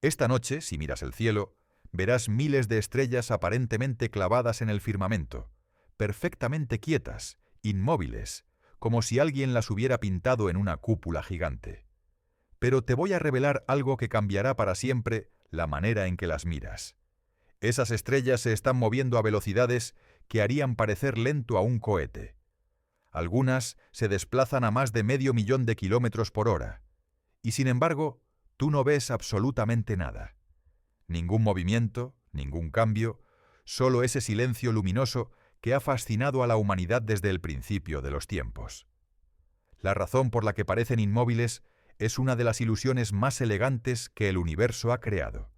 Esta noche, si miras el cielo, verás miles de estrellas aparentemente clavadas en el firmamento, perfectamente quietas, inmóviles, como si alguien las hubiera pintado en una cúpula gigante. Pero te voy a revelar algo que cambiará para siempre la manera en que las miras. Esas estrellas se están moviendo a velocidades que harían parecer lento a un cohete. Algunas se desplazan a más de 500.000 de kilómetros por hora. Y sin embargo, tú no ves absolutamente nada. Ningún movimiento, ningún cambio, solo ese silencio luminoso que ha fascinado a la humanidad desde el principio de los tiempos. La razón por la que parecen inmóviles es una de las ilusiones más elegantes que el universo ha creado,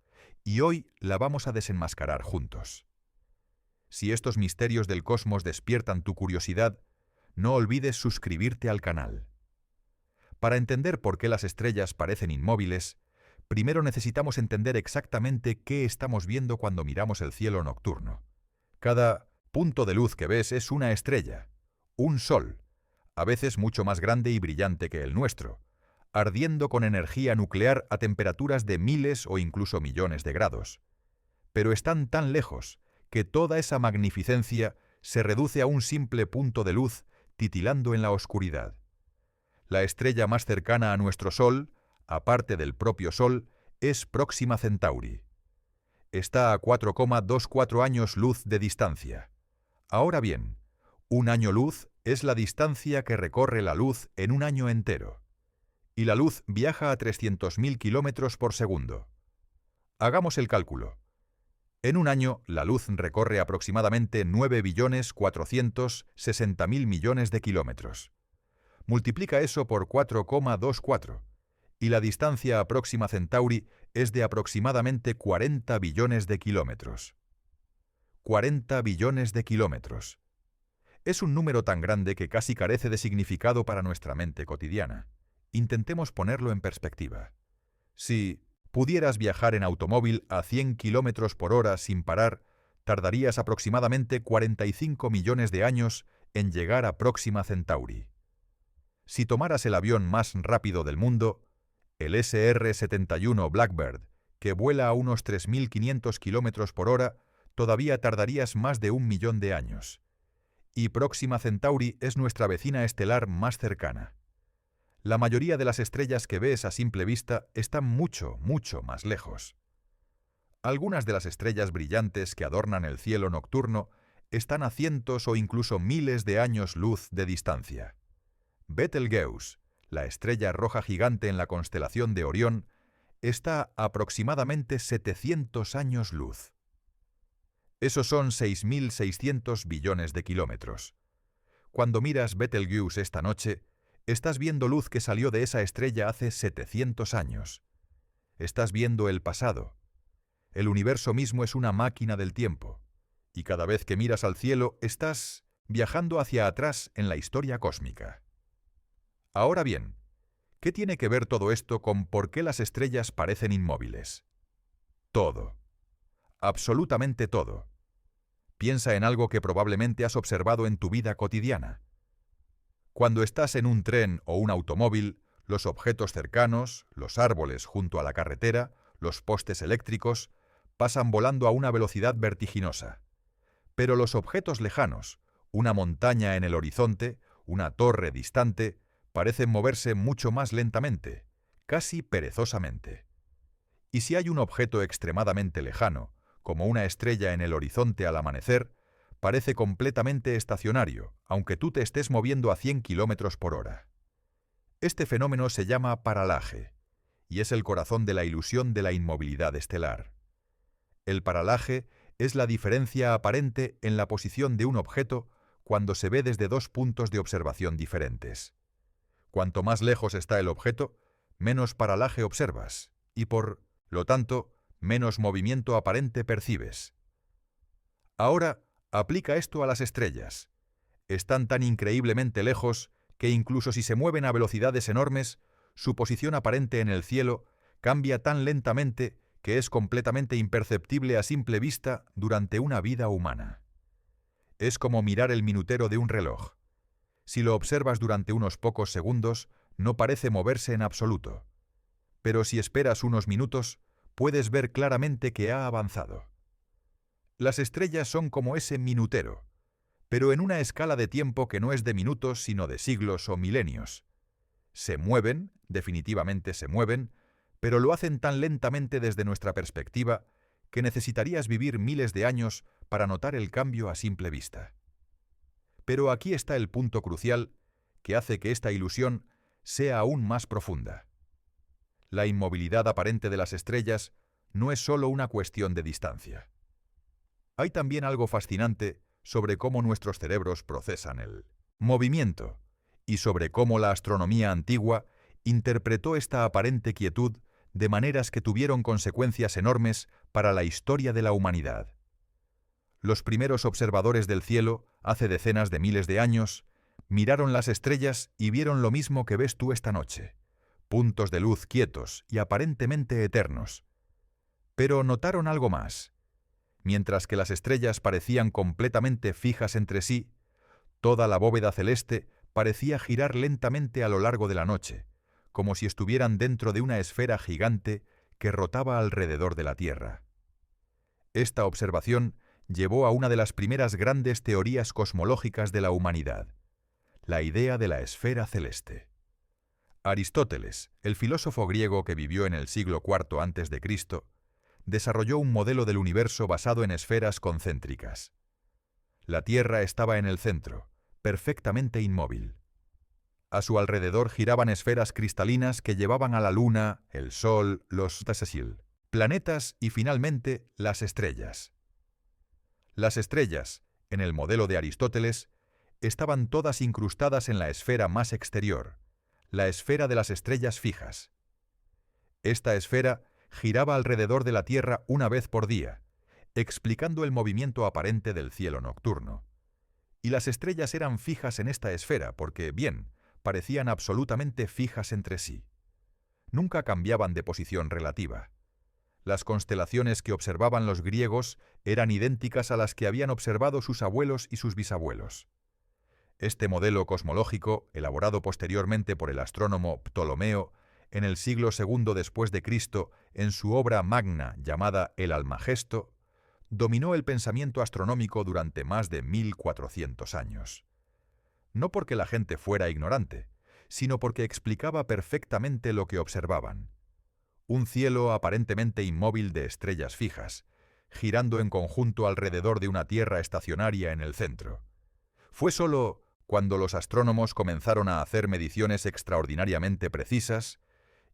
y hoy la vamos a desenmascarar juntos. Si estos misterios del cosmos despiertan tu curiosidad, no olvides suscribirte al canal. Para entender por qué las estrellas parecen inmóviles, primero necesitamos entender exactamente qué estamos viendo cuando miramos el cielo nocturno. Cada punto de luz que ves es una estrella, un sol, a veces mucho más grande y brillante que el nuestro, ardiendo con energía nuclear a temperaturas de miles o incluso millones de grados. Pero están tan lejos que toda esa magnificencia se reduce a un simple punto de luz titilando en la oscuridad. La estrella más cercana a nuestro Sol, aparte del propio Sol, es Próxima Centauri. Está a 4,24 años luz de distancia. Ahora bien, un año luz es la distancia que recorre la luz en un año entero. Y la luz viaja a 300.000 kilómetros por segundo. Hagamos el cálculo. En un año, la luz recorre aproximadamente 9.460.000 millones de kilómetros. Multiplica eso por 4,24, y la distancia a Próxima Centauri es de aproximadamente 40 billones de kilómetros. 40 billones de kilómetros. Es un número tan grande que casi carece de significado para nuestra mente cotidiana. Intentemos ponerlo en perspectiva. Si pudieras viajar en automóvil a 100 kilómetros por hora sin parar, tardarías aproximadamente 45 millones de años en llegar a Próxima Centauri. Si tomaras el avión más rápido del mundo, el SR-71 Blackbird, que vuela a unos 3.500 kilómetros por hora, todavía tardarías más de 1 millón de años. Y Próxima Centauri es nuestra vecina estelar más cercana. La mayoría de las estrellas que ves a simple vista están mucho, mucho más lejos. Algunas de las estrellas brillantes que adornan el cielo nocturno están a cientos o incluso miles de años luz de distancia. Betelgeuse, la estrella roja gigante en la constelación de Orión, está a aproximadamente 700 años luz. Esos son 6.600 billones de kilómetros. Cuando miras Betelgeuse esta noche, estás viendo luz que salió de esa estrella hace 700 años. Estás viendo el pasado. El universo mismo es una máquina del tiempo, y cada vez que miras al cielo estás viajando hacia atrás en la historia cósmica. Ahora bien, ¿qué tiene que ver todo esto con por qué las estrellas parecen inmóviles? Todo. Absolutamente todo. Piensa en algo que probablemente has observado en tu vida cotidiana. Cuando estás en un tren o un automóvil, los objetos cercanos, los árboles junto a la carretera, los postes eléctricos, pasan volando a una velocidad vertiginosa. Pero los objetos lejanos, una montaña en el horizonte, una torre distante, parecen moverse mucho más lentamente, casi perezosamente. Y si hay un objeto extremadamente lejano, como una estrella en el horizonte al amanecer, parece completamente estacionario, aunque tú te estés moviendo a 100 kilómetros por hora. Este fenómeno se llama paralaje, y es el corazón de la ilusión de la inmovilidad estelar. El paralaje es la diferencia aparente en la posición de un objeto cuando se ve desde dos puntos de observación diferentes. Cuanto más lejos está el objeto, menos paralaje observas, y por lo tanto, menos movimiento aparente percibes. Ahora, aplica esto a las estrellas. Están tan increíblemente lejos que incluso si se mueven a velocidades enormes, su posición aparente en el cielo cambia tan lentamente que es completamente imperceptible a simple vista durante una vida humana. Es como mirar el minutero de un reloj. Si lo observas durante unos pocos segundos, no parece moverse en absoluto. Pero si esperas unos minutos, puedes ver claramente que ha avanzado. Las estrellas son como ese minutero, pero en una escala de tiempo que no es de minutos sino de siglos o milenios. Se mueven, definitivamente se mueven, pero lo hacen tan lentamente desde nuestra perspectiva que necesitarías vivir miles de años para notar el cambio a simple vista. Pero aquí está el punto crucial que hace que esta ilusión sea aún más profunda. La inmovilidad aparente de las estrellas no es solo una cuestión de distancia. Hay también algo fascinante sobre cómo nuestros cerebros procesan el movimiento y sobre cómo la astronomía antigua interpretó esta aparente quietud de maneras que tuvieron consecuencias enormes para la historia de la humanidad. Los primeros observadores del cielo, hace decenas de miles de años, miraron las estrellas y vieron lo mismo que ves tú esta noche, puntos de luz quietos y aparentemente eternos. Pero notaron algo más. Mientras que las estrellas parecían completamente fijas entre sí, toda la bóveda celeste parecía girar lentamente a lo largo de la noche, como si estuvieran dentro de una esfera gigante que rotaba alrededor de la Tierra. Esta observación llevó a una de las primeras grandes teorías cosmológicas de la humanidad, la idea de la esfera celeste. Aristóteles, el filósofo griego que vivió en el siglo IV a.C., desarrolló un modelo del universo basado en esferas concéntricas. La Tierra estaba en el centro, perfectamente inmóvil. A su alrededor giraban esferas cristalinas que llevaban a la Luna, el Sol, los planetas y finalmente las estrellas. Las estrellas, en el modelo de Aristóteles, estaban todas incrustadas en la esfera más exterior, la esfera de las estrellas fijas. Esta esfera giraba alrededor de la Tierra una vez por día, explicando el movimiento aparente del cielo nocturno. Y las estrellas eran fijas en esta esfera porque, bien, parecían absolutamente fijas entre sí. Nunca cambiaban de posición relativa. Las constelaciones que observaban los griegos eran idénticas a las que habían observado sus abuelos y sus bisabuelos. Este modelo cosmológico, elaborado posteriormente por el astrónomo Ptolomeo en el siglo II después de Cristo en su obra magna llamada El Almagesto, dominó el pensamiento astronómico durante más de 1400 años. No porque la gente fuera ignorante, sino porque explicaba perfectamente lo que observaban. Un cielo aparentemente inmóvil de estrellas fijas, girando en conjunto alrededor de una Tierra estacionaria en el centro. Fue solo cuando los astrónomos comenzaron a hacer mediciones extraordinariamente precisas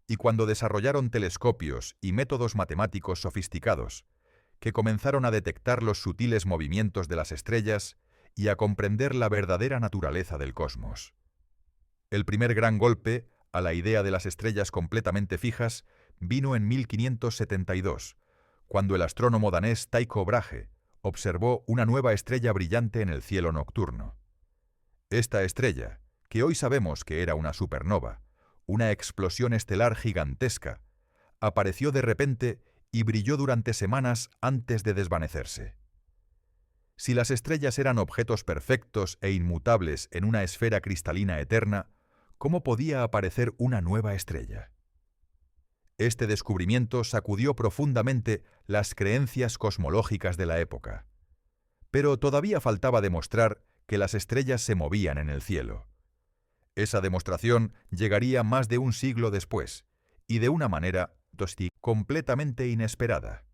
y cuando desarrollaron telescopios y métodos matemáticos sofisticados, que comenzaron a detectar los sutiles movimientos de las estrellas y a comprender la verdadera naturaleza del cosmos. El primer gran golpe a la idea de las estrellas completamente fijas vino en 1572, cuando el astrónomo danés Tycho Brahe observó una nueva estrella brillante en el cielo nocturno. Esta estrella, que hoy sabemos que era una supernova, una explosión estelar gigantesca, apareció de repente y brilló durante semanas antes de desvanecerse. Si las estrellas eran objetos perfectos e inmutables en una esfera cristalina eterna, ¿cómo podía aparecer una nueva estrella? Este descubrimiento sacudió profundamente las creencias cosmológicas de la época. Pero todavía faltaba demostrar que las estrellas se movían en el cielo. Esa demostración llegaría más de un siglo después, y de una manera completamente inesperada.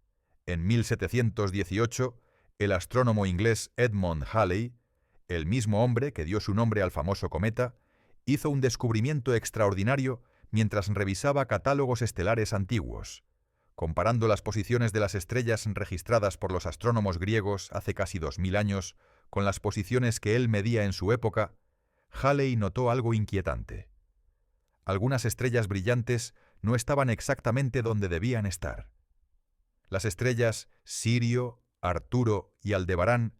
En 1718, el astrónomo inglés Edmund Halley, el mismo hombre que dio su nombre al famoso cometa, hizo un descubrimiento extraordinario mientras revisaba catálogos estelares antiguos. Comparando las posiciones de las estrellas registradas por los astrónomos griegos hace casi 2000 años con las posiciones que él medía en su época, Halley notó algo inquietante. Algunas estrellas brillantes no estaban exactamente donde debían estar. Las estrellas Sirio, Arturo y Aldebarán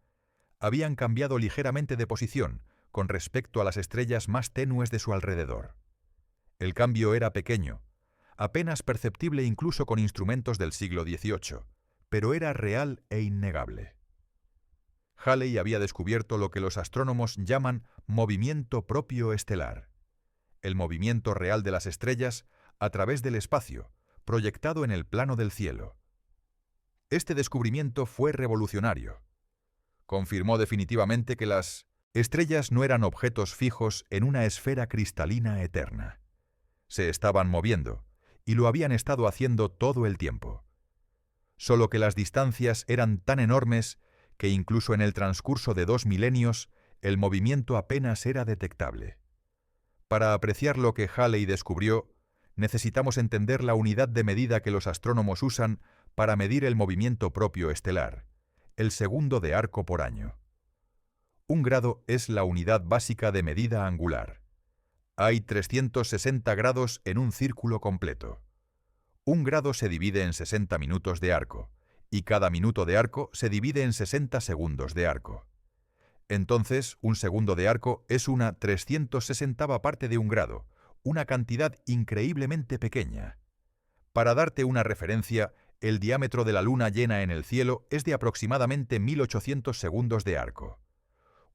habían cambiado ligeramente de posición con respecto a las estrellas más tenues de su alrededor. El cambio era pequeño, apenas perceptible incluso con instrumentos del siglo XVIII, pero era real e innegable. Halley había descubierto lo que los astrónomos llaman movimiento propio estelar, el movimiento real de las estrellas a través del espacio, proyectado en el plano del cielo. Este descubrimiento fue revolucionario. Confirmó definitivamente que las estrellas no eran objetos fijos en una esfera cristalina eterna. Se estaban moviendo, y lo habían estado haciendo todo el tiempo. Solo que las distancias eran tan enormes que incluso en el transcurso de 2 milenios el movimiento apenas era detectable. Para apreciar lo que Halley descubrió, necesitamos entender la unidad de medida que los astrónomos usan para medir el movimiento propio estelar, el segundo de arco por año. Un grado es la unidad básica de medida angular. Hay 360 grados en un círculo completo. Un grado se divide en 60 minutos de arco, y cada minuto de arco se divide en 60 segundos de arco. Entonces, un segundo de arco es una 360ª parte de un grado, una cantidad increíblemente pequeña. Para darte una referencia, el diámetro de la luna llena en el cielo es de aproximadamente 1800 segundos de arco.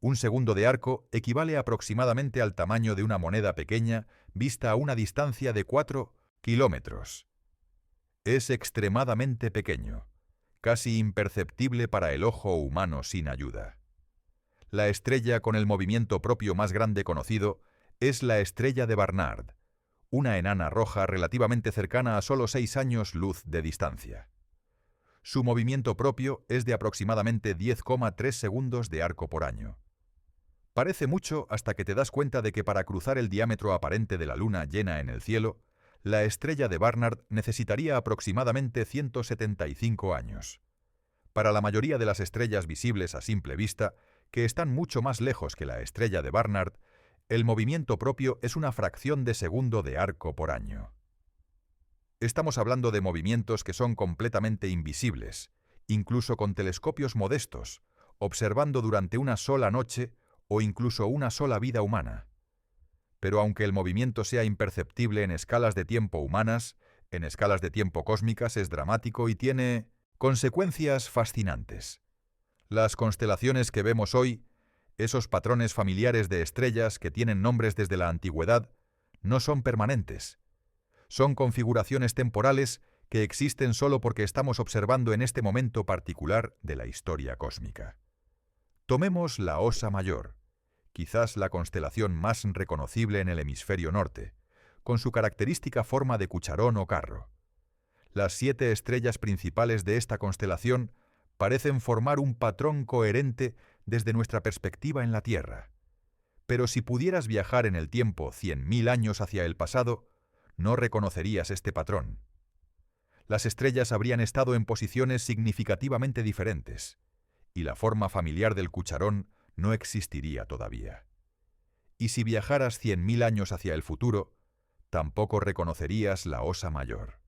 Un segundo de arco equivale aproximadamente al tamaño de una moneda pequeña vista a una distancia de 4 kilómetros. Es extremadamente pequeño, casi imperceptible para el ojo humano sin ayuda. La estrella con el movimiento propio más grande conocido es la estrella de Barnard, una enana roja relativamente cercana a solo 6 años luz de distancia. Su movimiento propio es de aproximadamente 10,3 segundos de arco por año. Parece mucho hasta que te das cuenta de que para cruzar el diámetro aparente de la luna llena en el cielo, la estrella de Barnard necesitaría aproximadamente 175 años. Para la mayoría de las estrellas visibles a simple vista, que están mucho más lejos que la estrella de Barnard, el movimiento propio es una fracción de segundo de arco por año. Estamos hablando de movimientos que son completamente invisibles, incluso con telescopios modestos, observando durante una sola noche o incluso una sola vida humana. Pero aunque el movimiento sea imperceptible en escalas de tiempo humanas, en escalas de tiempo cósmicas es dramático y tiene consecuencias fascinantes. Las constelaciones que vemos hoy, esos patrones familiares de estrellas que tienen nombres desde la antigüedad, no son permanentes. Son configuraciones temporales que existen solo porque estamos observando en este momento particular de la historia cósmica. Tomemos la Osa Mayor, quizás la constelación más reconocible en el hemisferio norte, con su característica forma de cucharón o carro. Las 7 estrellas principales de esta constelación parecen formar un patrón coherente desde nuestra perspectiva en la Tierra. Pero si pudieras viajar en el tiempo 100.000 años hacia el pasado, no reconocerías este patrón. Las estrellas habrían estado en posiciones significativamente diferentes, y la forma familiar del cucharón no existiría todavía. Y si viajaras 100.000 años hacia el futuro, tampoco reconocerías la Osa Mayor.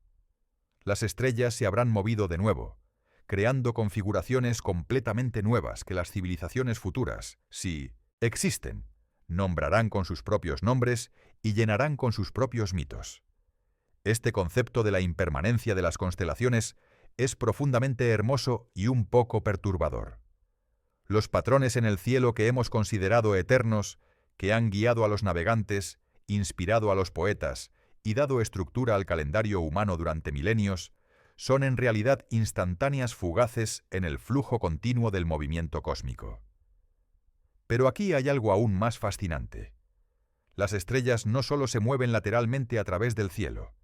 Las estrellas se habrán movido de nuevo, creando configuraciones completamente nuevas que las civilizaciones futuras, si existen, nombrarán con sus propios nombres y llenarán con sus propios mitos. Este concepto de la impermanencia de las constelaciones es profundamente hermoso y un poco perturbador. Los patrones en el cielo que hemos considerado eternos, que han guiado a los navegantes, inspirado a los poetas y dado estructura al calendario humano durante milenios, son en realidad instantáneas fugaces en el flujo continuo del movimiento cósmico. Pero aquí hay algo aún más fascinante. Las estrellas no solo se mueven lateralmente a través del cielo,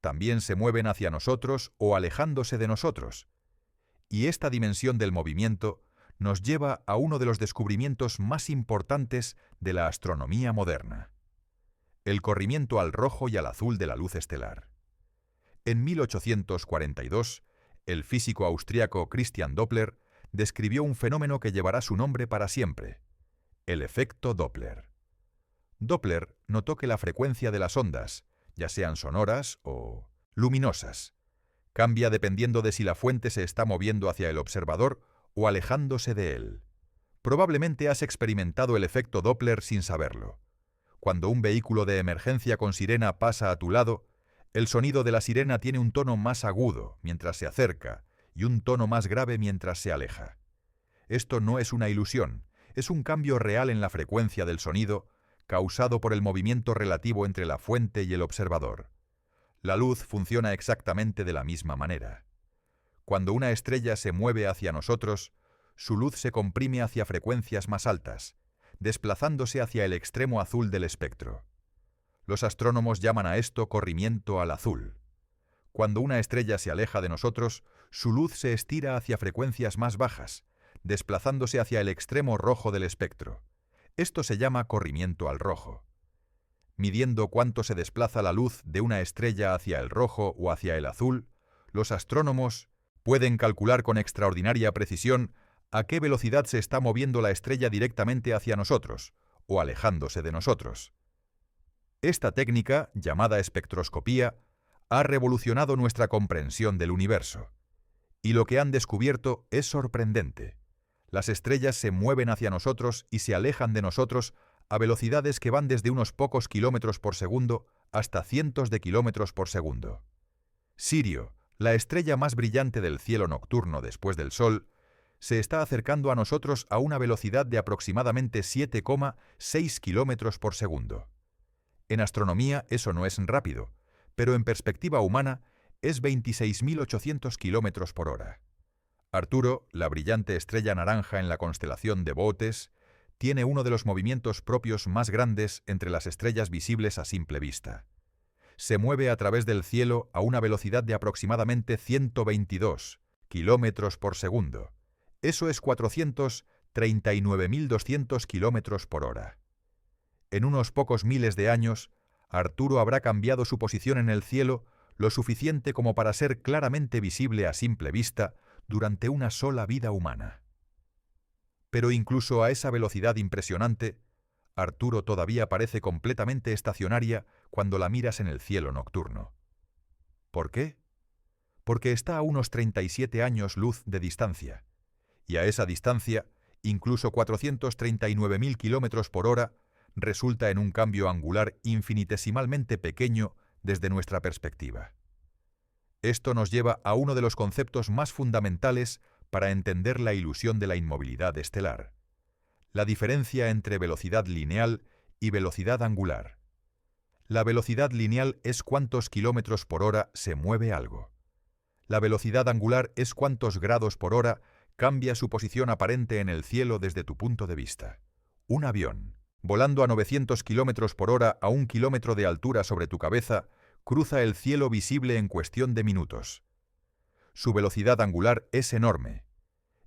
también se mueven hacia nosotros o alejándose de nosotros. Y esta dimensión del movimiento nos lleva a uno de los descubrimientos más importantes de la astronomía moderna: el corrimiento al rojo y al azul de la luz estelar. En 1842, el físico austriaco Christian Doppler describió un fenómeno que llevará su nombre para siempre: el efecto Doppler. Doppler notó que la frecuencia de las ondas, ya sean sonoras o luminosas, cambia dependiendo de si la fuente se está moviendo hacia el observador o alejándose de él. Probablemente has experimentado el efecto Doppler sin saberlo. Cuando un vehículo de emergencia con sirena pasa a tu lado, el sonido de la sirena tiene un tono más agudo mientras se acerca y un tono más grave mientras se aleja. Esto no es una ilusión, es un cambio real en la frecuencia del sonido causado por el movimiento relativo entre la fuente y el observador. La luz funciona exactamente de la misma manera. Cuando una estrella se mueve hacia nosotros, su luz se comprime hacia frecuencias más altas, desplazándose hacia el extremo azul del espectro. Los astrónomos llaman a esto corrimiento al azul. Cuando una estrella se aleja de nosotros, su luz se estira hacia frecuencias más bajas, desplazándose hacia el extremo rojo del espectro. Esto se llama corrimiento al rojo. Midiendo cuánto se desplaza la luz de una estrella hacia el rojo o hacia el azul, los astrónomos pueden calcular con extraordinaria precisión a qué velocidad se está moviendo la estrella directamente hacia nosotros o alejándose de nosotros. Esta técnica, llamada espectroscopía, ha revolucionado nuestra comprensión del universo. Y lo que han descubierto es sorprendente. Las estrellas se mueven hacia nosotros y se alejan de nosotros a velocidades que van desde unos pocos kilómetros por segundo hasta cientos de kilómetros por segundo. Sirio, la estrella más brillante del cielo nocturno después del Sol, se está acercando a nosotros a una velocidad de aproximadamente 7,6 kilómetros por segundo. En astronomía eso no es rápido, pero en perspectiva humana es 26.800 kilómetros por hora. Arturo, la brillante estrella naranja en la constelación de Bootes, tiene uno de los movimientos propios más grandes entre las estrellas visibles a simple vista. Se mueve a través del cielo a una velocidad de aproximadamente 122 kilómetros por segundo. Eso es 439.200 kilómetros por hora. En unos pocos miles de años, Arturo habrá cambiado su posición en el cielo lo suficiente como para ser claramente visible a simple vista durante una sola vida humana. Pero incluso a esa velocidad impresionante, Arturo todavía parece completamente estacionaria cuando la miras en el cielo nocturno. ¿Por qué? Porque está a unos 37 años luz de distancia, y a esa distancia, incluso 439.000 kilómetros por hora, resulta en un cambio angular infinitesimalmente pequeño desde nuestra perspectiva. Esto nos lleva a uno de los conceptos más fundamentales para entender la ilusión de la inmovilidad estelar: la diferencia entre velocidad lineal y velocidad angular. La velocidad lineal es cuántos kilómetros por hora se mueve algo. La velocidad angular es cuántos grados por hora cambia su posición aparente en el cielo desde tu punto de vista. Un avión, volando a 900 kilómetros por hora a 1 kilómetro de altura sobre tu cabeza, cruza el cielo visible en cuestión de minutos. Su velocidad angular es enorme.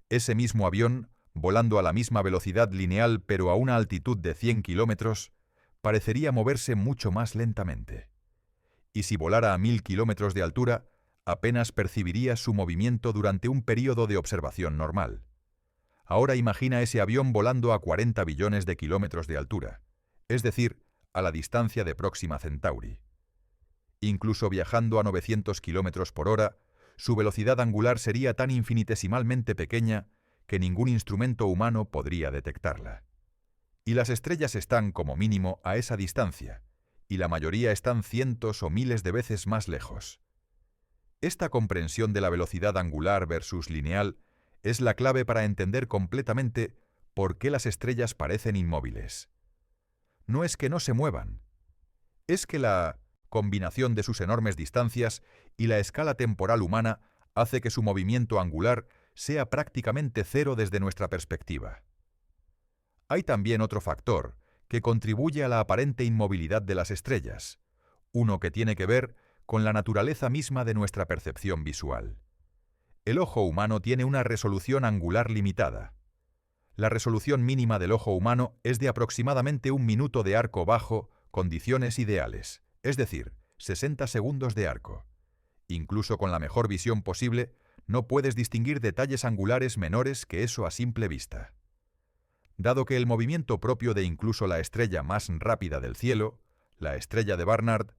Ese mismo avión, volando a la misma velocidad lineal pero a una altitud de 100 kilómetros, parecería moverse mucho más lentamente. Y si volara a 1000 kilómetros de altura, apenas percibirías su movimiento durante un período de observación normal. Ahora imagina ese avión volando a 40 billones de kilómetros de altura, es decir, a la distancia de Próxima Centauri. Incluso viajando a 900 kilómetros por hora, su velocidad angular sería tan infinitesimalmente pequeña que ningún instrumento humano podría detectarla. Y las estrellas están, como mínimo, a esa distancia, y la mayoría están cientos o miles de veces más lejos. Esta comprensión de la velocidad angular versus lineal es la clave para entender completamente por qué las estrellas parecen inmóviles. No es que no se muevan, es que la combinación de sus enormes distancias y la escala temporal humana hace que su movimiento angular sea prácticamente cero desde nuestra perspectiva. Hay también otro factor que contribuye a la aparente inmovilidad de las estrellas, uno que tiene que ver con la naturaleza misma de nuestra percepción visual. El ojo humano tiene una resolución angular limitada. La resolución mínima del ojo humano es de aproximadamente 1 minuto de arco bajo, condiciones ideales, es decir, 60 segundos de arco. Incluso con la mejor visión posible, no puedes distinguir detalles angulares menores que eso a simple vista. Dado que el movimiento propio de incluso la estrella más rápida del cielo, la estrella de Barnard,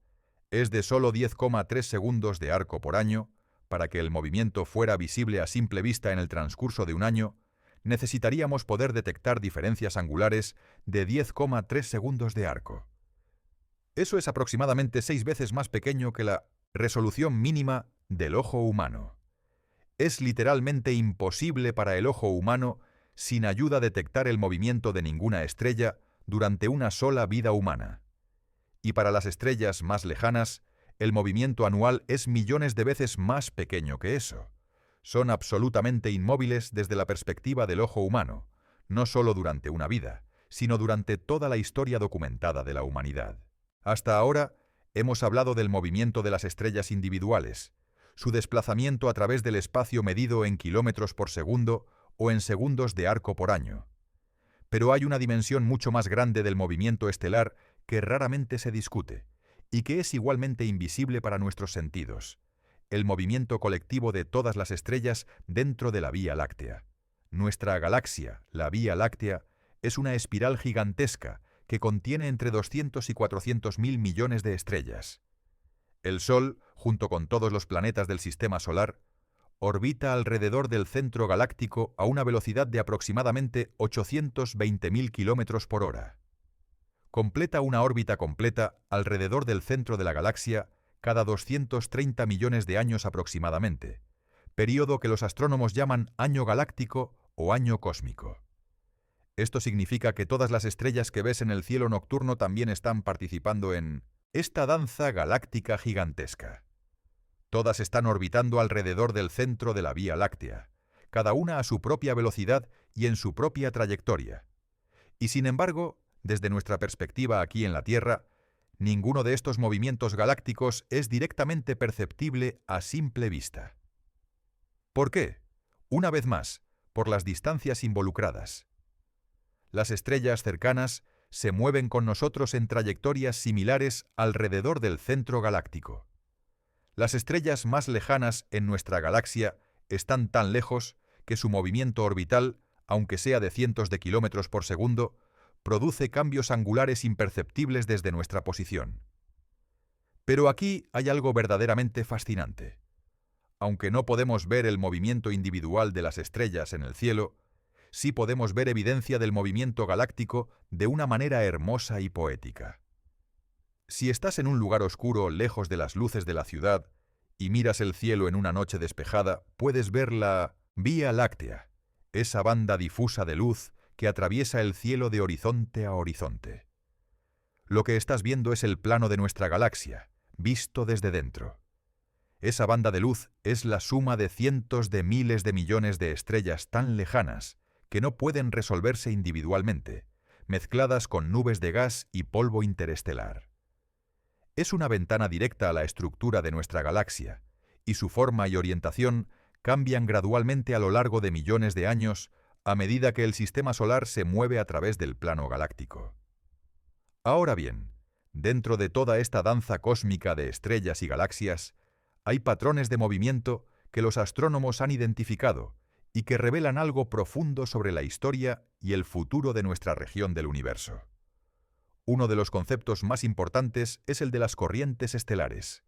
es de solo 10,3 segundos de arco por año, para que el movimiento fuera visible a simple vista en el transcurso de un año, necesitaríamos poder detectar diferencias angulares de 10,3 segundos de arco. Eso es aproximadamente 6 veces más pequeño que la resolución mínima del ojo humano. Es literalmente imposible para el ojo humano, sin ayuda, detectar el movimiento de ninguna estrella durante una sola vida humana. Y para las estrellas más lejanas, el movimiento anual es millones de veces más pequeño que eso. Son absolutamente inmóviles desde la perspectiva del ojo humano, no solo durante una vida, sino durante toda la historia documentada de la humanidad. Hasta ahora, hemos hablado del movimiento de las estrellas individuales, su desplazamiento a través del espacio medido en kilómetros por segundo o en segundos de arco por año. Pero hay una dimensión mucho más grande del movimiento estelar que raramente se discute, y que es igualmente invisible para nuestros sentidos: el movimiento colectivo de todas las estrellas dentro de la Vía Láctea. Nuestra galaxia, la Vía Láctea, es una espiral gigantesca que contiene entre 200 y 400 mil millones de estrellas. El Sol, junto con todos los planetas del Sistema Solar, orbita alrededor del centro galáctico a una velocidad de aproximadamente 820.000 kilómetros por hora. Completa una órbita completa alrededor del centro de la galaxia cada 230 millones de años aproximadamente, período que los astrónomos llaman año galáctico o año cósmico. Esto significa que todas las estrellas que ves en el cielo nocturno también están participando en esta danza galáctica gigantesca. Todas están orbitando alrededor del centro de la Vía Láctea, cada una a su propia velocidad y en su propia trayectoria. Y sin embargo, desde nuestra perspectiva aquí en la Tierra, ninguno de estos movimientos galácticos es directamente perceptible a simple vista. ¿Por qué? Una vez más, por las distancias involucradas. Las estrellas cercanas se mueven con nosotros en trayectorias similares alrededor del centro galáctico. Las estrellas más lejanas en nuestra galaxia están tan lejos que su movimiento orbital, aunque sea de cientos de kilómetros por segundo, produce cambios angulares imperceptibles desde nuestra posición. Pero aquí hay algo verdaderamente fascinante. Aunque no podemos ver el movimiento individual de las estrellas en el cielo, sí podemos ver evidencia del movimiento galáctico de una manera hermosa y poética. Si estás en un lugar oscuro lejos de las luces de la ciudad y miras el cielo en una noche despejada, puedes ver la Vía Láctea, esa banda difusa de luz que atraviesa el cielo de horizonte a horizonte. Lo que estás viendo es el plano de nuestra galaxia, visto desde dentro. Esa banda de luz es la suma de cientos de miles de millones de estrellas tan lejanas que no pueden resolverse individualmente, mezcladas con nubes de gas y polvo interestelar. Es una ventana directa a la estructura de nuestra galaxia, y su forma y orientación cambian gradualmente a lo largo de millones de años a medida que el sistema solar se mueve a través del plano galáctico. Ahora bien, dentro de toda esta danza cósmica de estrellas y galaxias, hay patrones de movimiento que los astrónomos han identificado y que revelan algo profundo sobre la historia y el futuro de nuestra región del universo. Uno de los conceptos más importantes es el de las corrientes estelares.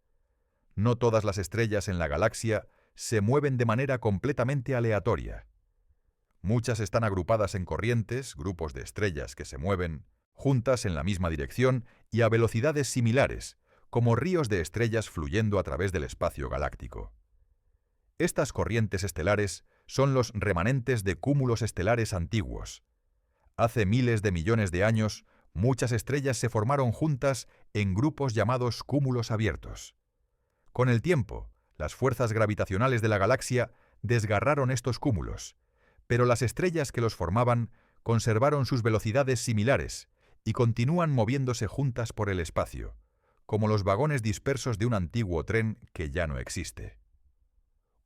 No todas las estrellas en la galaxia se mueven de manera completamente aleatoria. Muchas están agrupadas en corrientes, grupos de estrellas que se mueven, juntas en la misma dirección y a velocidades similares, como ríos de estrellas fluyendo a través del espacio galáctico. Estas corrientes estelares son los remanentes de cúmulos estelares antiguos. Hace miles de millones de años, muchas estrellas se formaron juntas en grupos llamados cúmulos abiertos. Con el tiempo, las fuerzas gravitacionales de la galaxia desgarraron estos cúmulos, pero las estrellas que los formaban conservaron sus velocidades similares y continúan moviéndose juntas por el espacio, como los vagones dispersos de un antiguo tren que ya no existe.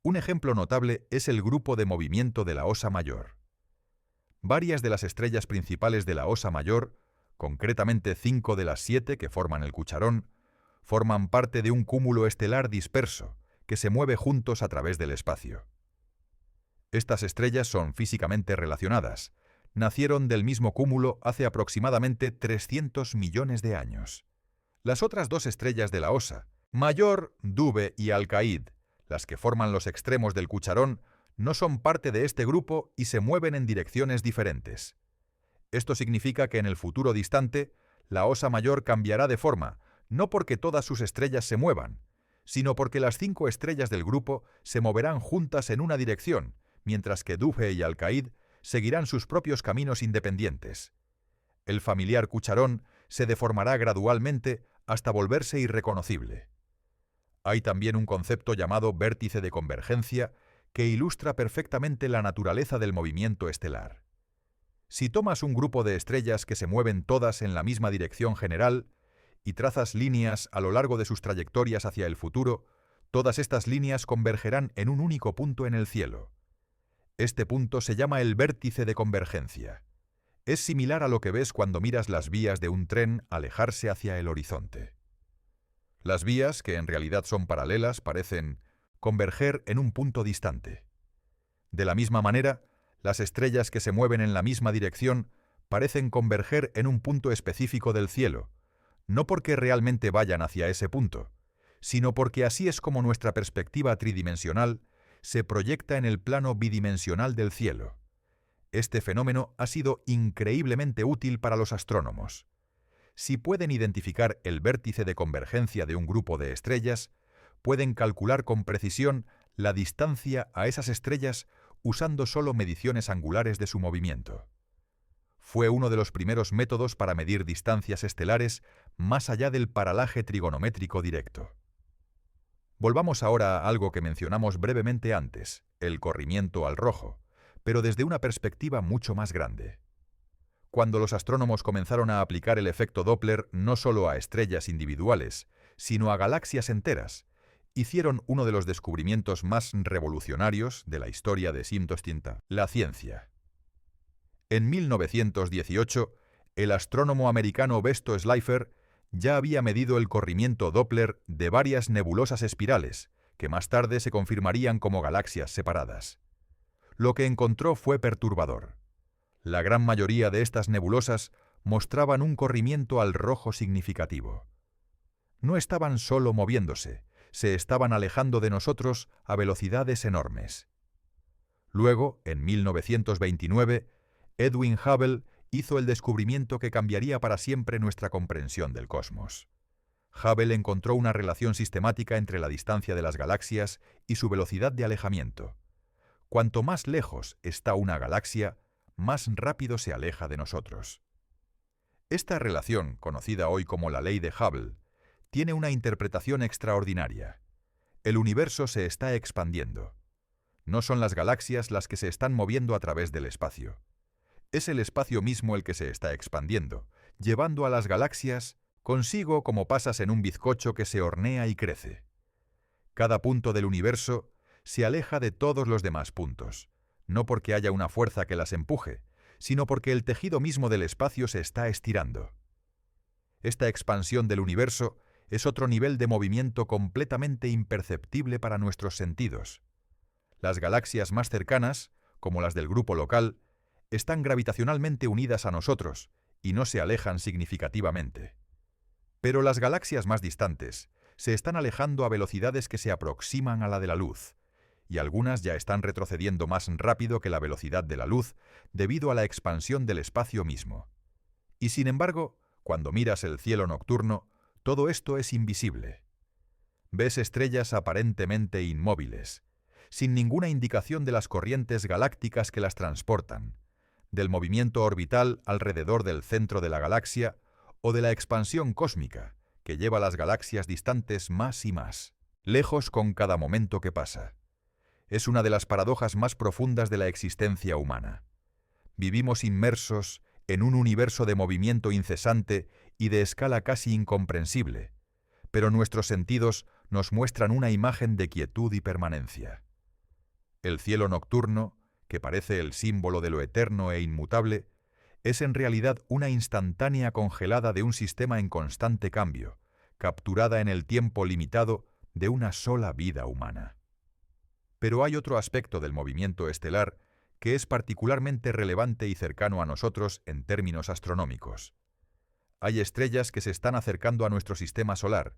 Un ejemplo notable es el grupo de movimiento de la Osa Mayor. Varias de las estrellas principales de la Osa Mayor, concretamente 5 de las 7 que forman el Cucharón, forman parte de un cúmulo estelar disperso que se mueve juntos a través del espacio. Estas estrellas son físicamente relacionadas. Nacieron del mismo cúmulo hace aproximadamente 300 millones de años. Las otras dos estrellas de la Osa, Mayor, Dubhe y Alcaid, las que forman los extremos del Cucharón, no son parte de este grupo y se mueven en direcciones diferentes. Esto significa que en el futuro distante, la Osa Mayor cambiará de forma, no porque todas sus estrellas se muevan, sino porque las 5 estrellas del grupo se moverán juntas en una dirección, mientras que Dubhe y Alcaid seguirán sus propios caminos independientes. El familiar Cucharón se deformará gradualmente hasta volverse irreconocible. Hay también un concepto llamado vértice de convergencia que ilustra perfectamente la naturaleza del movimiento estelar. Si tomas un grupo de estrellas que se mueven todas en la misma dirección general y trazas líneas a lo largo de sus trayectorias hacia el futuro, todas estas líneas convergerán en un único punto en el cielo. Este punto se llama el vértice de convergencia. Es similar a lo que ves cuando miras las vías de un tren alejarse hacia el horizonte. Las vías, que en realidad son paralelas, parecen converger en un punto distante. De la misma manera, las estrellas que se mueven en la misma dirección parecen converger en un punto específico del cielo, no porque realmente vayan hacia ese punto, sino porque así es como nuestra perspectiva tridimensional se proyecta en el plano bidimensional del cielo. Este fenómeno ha sido increíblemente útil para los astrónomos. Si pueden identificar el vértice de convergencia de un grupo de estrellas, pueden calcular con precisión la distancia a esas estrellas usando solo mediciones angulares de su movimiento. Fue uno de los primeros métodos para medir distancias estelares más allá del paralaje trigonométrico directo. Volvamos ahora a algo que mencionamos brevemente antes, el corrimiento al rojo, pero desde una perspectiva mucho más grande. Cuando los astrónomos comenzaron a aplicar el efecto Doppler no solo a estrellas individuales, sino a galaxias enteras, hicieron uno de los descubrimientos más revolucionarios de la historia de Simtostinta, la ciencia. En 1918, el astrónomo americano Besto Slipher ya había medido el corrimiento Doppler de varias nebulosas espirales, que más tarde se confirmarían como galaxias separadas. Lo que encontró fue perturbador. La gran mayoría de estas nebulosas mostraban un corrimiento al rojo significativo. No estaban solo moviéndose, se estaban alejando de nosotros a velocidades enormes. Luego, en 1929, Edwin Hubble hizo el descubrimiento que cambiaría para siempre nuestra comprensión del cosmos. Hubble encontró una relación sistemática entre la distancia de las galaxias y su velocidad de alejamiento. Cuanto más lejos está una galaxia, más rápido se aleja de nosotros. Esta relación, conocida hoy como la ley de Hubble, tiene una interpretación extraordinaria. El universo se está expandiendo. No son las galaxias las que se están moviendo a través del espacio. Es el espacio mismo el que se está expandiendo, llevando a las galaxias consigo como pasas en un bizcocho que se hornea y crece. Cada punto del universo se aleja de todos los demás puntos, no porque haya una fuerza que las empuje, sino porque el tejido mismo del espacio se está estirando. Esta expansión del universo es otro nivel de movimiento completamente imperceptible para nuestros sentidos. Las galaxias más cercanas, como las del grupo local, están gravitacionalmente unidas a nosotros y no se alejan significativamente. Pero las galaxias más distantes se están alejando a velocidades que se aproximan a la de la luz, y algunas ya están retrocediendo más rápido que la velocidad de la luz debido a la expansión del espacio mismo. Y sin embargo, cuando miras el cielo nocturno, todo esto es invisible. Ves estrellas aparentemente inmóviles, sin ninguna indicación de las corrientes galácticas que las transportan, del movimiento orbital alrededor del centro de la galaxia o de la expansión cósmica que lleva a las galaxias distantes más y más, lejos con cada momento que pasa. Es una de las paradojas más profundas de la existencia humana. Vivimos inmersos en un universo de movimiento incesante y de escala casi incomprensible, pero nuestros sentidos nos muestran una imagen de quietud y permanencia. El cielo nocturno, que parece el símbolo de lo eterno e inmutable, es en realidad una instantánea congelada de un sistema en constante cambio, capturada en el tiempo limitado de una sola vida humana. Pero hay otro aspecto del movimiento estelar que es particularmente relevante y cercano a nosotros en términos astronómicos. Hay estrellas que se están acercando a nuestro sistema solar,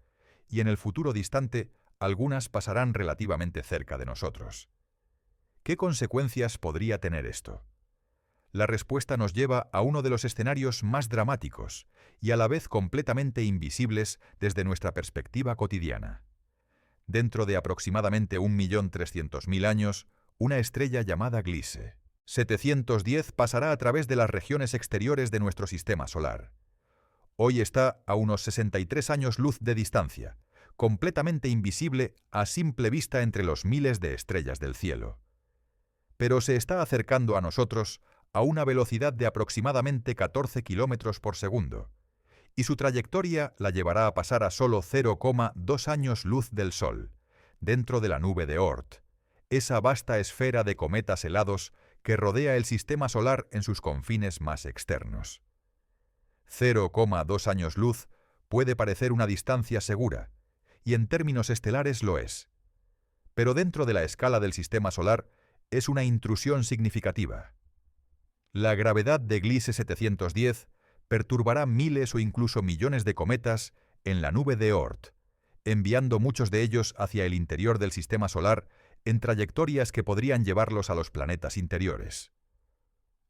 y en el futuro distante algunas pasarán relativamente cerca de nosotros. ¿Qué consecuencias podría tener esto? La respuesta nos lleva a uno de los escenarios más dramáticos y a la vez completamente invisibles desde nuestra perspectiva cotidiana. Dentro de aproximadamente 1.300.000 años, una estrella llamada Gliese 710 pasará a través de las regiones exteriores de nuestro sistema solar. Hoy está a unos 63 años luz de distancia, completamente invisible a simple vista entre los miles de estrellas del cielo. Pero se está acercando a nosotros a una velocidad de aproximadamente 14 kilómetros por segundo, y su trayectoria la llevará a pasar a solo 0,2 años luz del Sol, dentro de la nube de Oort, esa vasta esfera de cometas helados que rodea el sistema solar en sus confines más externos. 0,2 años luz puede parecer una distancia segura, y en términos estelares lo es. Pero dentro de la escala del sistema solar es una intrusión significativa. La gravedad de Gliese 710 perturbará miles o incluso millones de cometas en la nube de Oort, enviando muchos de ellos hacia el interior del sistema solar en trayectorias que podrían llevarlos a los planetas interiores.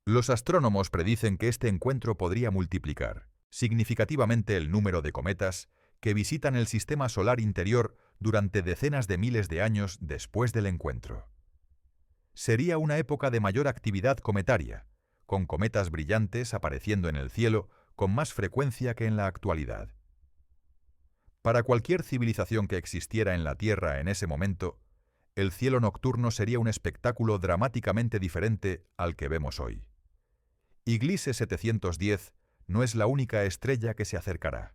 Los astrónomos predicen que este encuentro podría multiplicar significativamente el número de cometas que visitan el sistema solar interior durante decenas de miles de años después del encuentro. Sería una época de mayor actividad cometaria, con cometas brillantes apareciendo en el cielo con más frecuencia que en la actualidad. Para cualquier civilización que existiera en la Tierra en ese momento, el cielo nocturno sería un espectáculo dramáticamente diferente al que vemos hoy. Y Gliese 710 no es la única estrella que se acercará.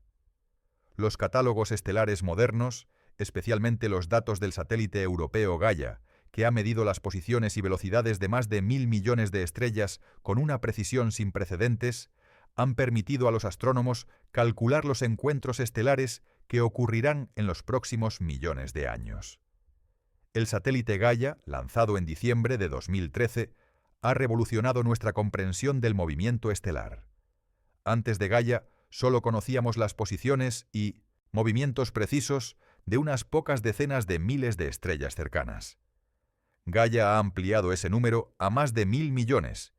Los catálogos estelares modernos, especialmente los datos del satélite europeo Gaia, que ha medido las posiciones y velocidades de más de 1.000 millones de estrellas con una precisión sin precedentes, han permitido a los astrónomos calcular los encuentros estelares que ocurrirán en los próximos millones de años. El satélite Gaia, lanzado en diciembre de 2013, ha revolucionado nuestra comprensión del movimiento estelar. Antes de Gaia, solo conocíamos las posiciones y movimientos precisos de unas pocas decenas de miles de estrellas cercanas. Gaia ha ampliado ese número a más de 1.000 millones,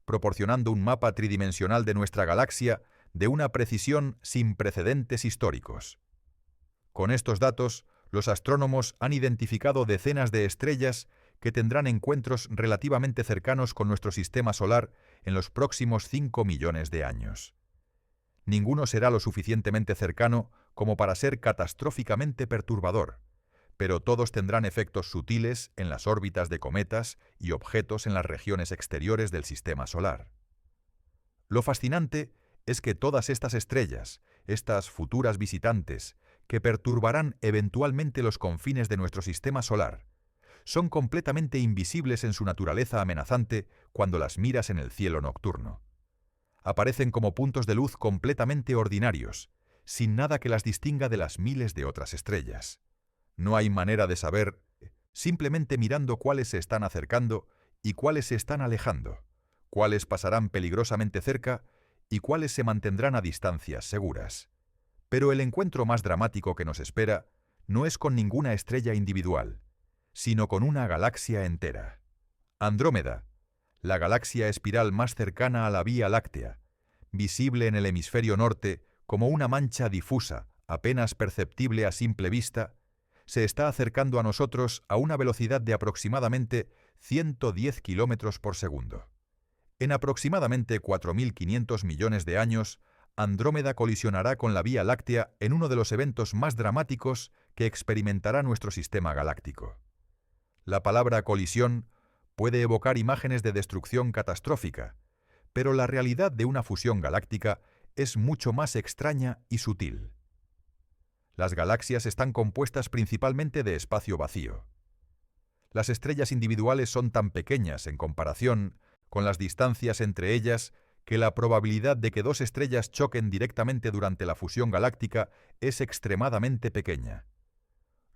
proporcionando un mapa tridimensional de nuestra galaxia de una precisión sin precedentes históricos. Con estos datos, los astrónomos han identificado decenas de estrellas que tendrán encuentros relativamente cercanos con nuestro sistema solar en los próximos 5 millones de años. Ninguno será lo suficientemente cercano como para ser catastróficamente perturbador, pero todos tendrán efectos sutiles en las órbitas de cometas y objetos en las regiones exteriores del sistema solar. Lo fascinante es que todas estas estrellas, estas futuras visitantes, que perturbarán eventualmente los confines de nuestro sistema solar, son completamente invisibles en su naturaleza amenazante cuando las miras en el cielo nocturno. Aparecen como puntos de luz completamente ordinarios, sin nada que las distinga de las miles de otras estrellas. No hay manera de saber, simplemente mirando cuáles se están acercando y cuáles se están alejando, cuáles pasarán peligrosamente cerca y cuáles se mantendrán a distancias seguras. Pero el encuentro más dramático que nos espera no es con ninguna estrella individual, sino con una galaxia entera. Andrómeda, la galaxia espiral más cercana a la Vía Láctea, visible en el hemisferio norte como una mancha difusa, apenas perceptible a simple vista, se está acercando a nosotros a una velocidad de aproximadamente 110 kilómetros por segundo. En aproximadamente 4.500 millones de años, Andrómeda colisionará con la Vía Láctea en uno de los eventos más dramáticos que experimentará nuestro sistema galáctico. La palabra colisión puede evocar imágenes de destrucción catastrófica, pero la realidad de una fusión galáctica es mucho más extraña y sutil. Las galaxias están compuestas principalmente de espacio vacío. Las estrellas individuales son tan pequeñas en comparación con las distancias entre ellas que la probabilidad de que dos estrellas choquen directamente durante la fusión galáctica es extremadamente pequeña.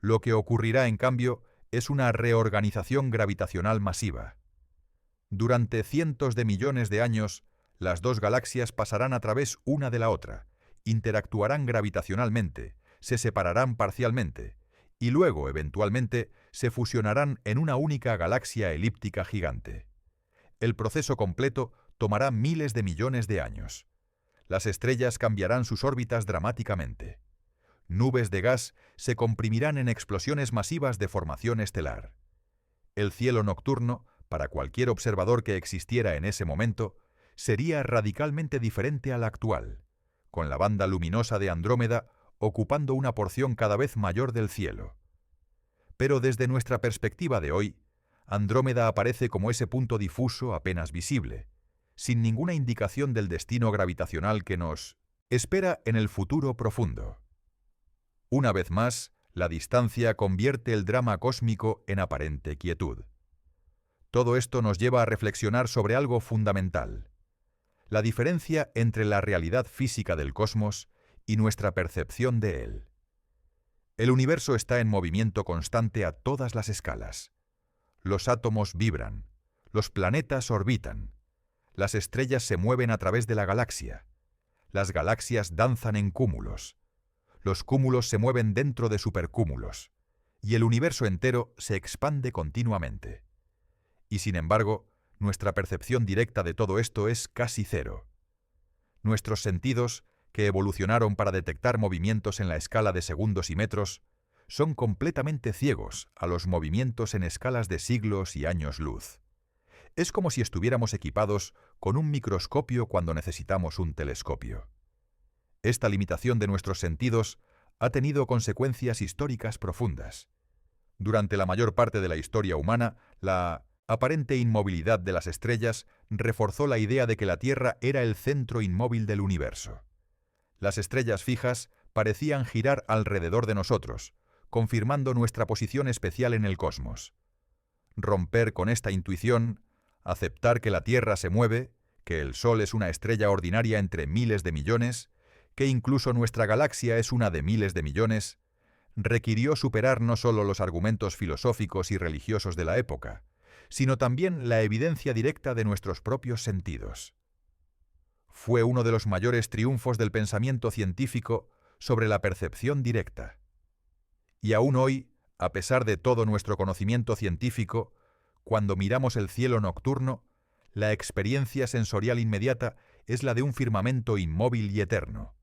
Lo que ocurrirá, en cambio, es una reorganización gravitacional masiva. Durante cientos de millones de años, las dos galaxias pasarán a través una de la otra, interactuarán gravitacionalmente, se separarán parcialmente, y luego, eventualmente, se fusionarán en una única galaxia elíptica gigante. El proceso completo tomará miles de millones de años. Las estrellas cambiarán sus órbitas dramáticamente. Nubes de gas se comprimirán en explosiones masivas de formación estelar. El cielo nocturno, para cualquier observador que existiera en ese momento, sería radicalmente diferente al actual, con la banda luminosa de Andrómeda ocupando una porción cada vez mayor del cielo. Pero desde nuestra perspectiva de hoy, Andrómeda aparece como ese punto difuso apenas visible, sin ninguna indicación del destino gravitacional que nos espera en el futuro profundo. Una vez más, la distancia convierte el drama cósmico en aparente quietud. Todo esto nos lleva a reflexionar sobre algo fundamental: la diferencia entre la realidad física del cosmos y nuestra percepción de él. El universo está en movimiento constante a todas las escalas. Los átomos vibran, los planetas orbitan, las estrellas se mueven a través de la galaxia, las galaxias danzan en cúmulos, los cúmulos se mueven dentro de supercúmulos, y el universo entero se expande continuamente. Y sin embargo, nuestra percepción directa de todo esto es casi cero. Nuestros sentidos, que evolucionaron para detectar movimientos en la escala de segundos y metros, son completamente ciegos a los movimientos en escalas de siglos y años luz. Es como si estuviéramos equipados con un microscopio cuando necesitamos un telescopio. Esta limitación de nuestros sentidos ha tenido consecuencias históricas profundas. Durante la mayor parte de la historia humana, la aparente inmovilidad de las estrellas reforzó la idea de que la Tierra era el centro inmóvil del universo. Las estrellas fijas parecían girar alrededor de nosotros, confirmando nuestra posición especial en el cosmos. Romper con esta intuición, aceptar que la Tierra se mueve, que el Sol es una estrella ordinaria entre miles de millones, que incluso nuestra galaxia es una de miles de millones, requirió superar no solo los argumentos filosóficos y religiosos de la época, sino también la evidencia directa de nuestros propios sentidos. Fue uno de los mayores triunfos del pensamiento científico sobre la percepción directa. Y aún hoy, a pesar de todo nuestro conocimiento científico, cuando miramos el cielo nocturno, la experiencia sensorial inmediata es la de un firmamento inmóvil y eterno.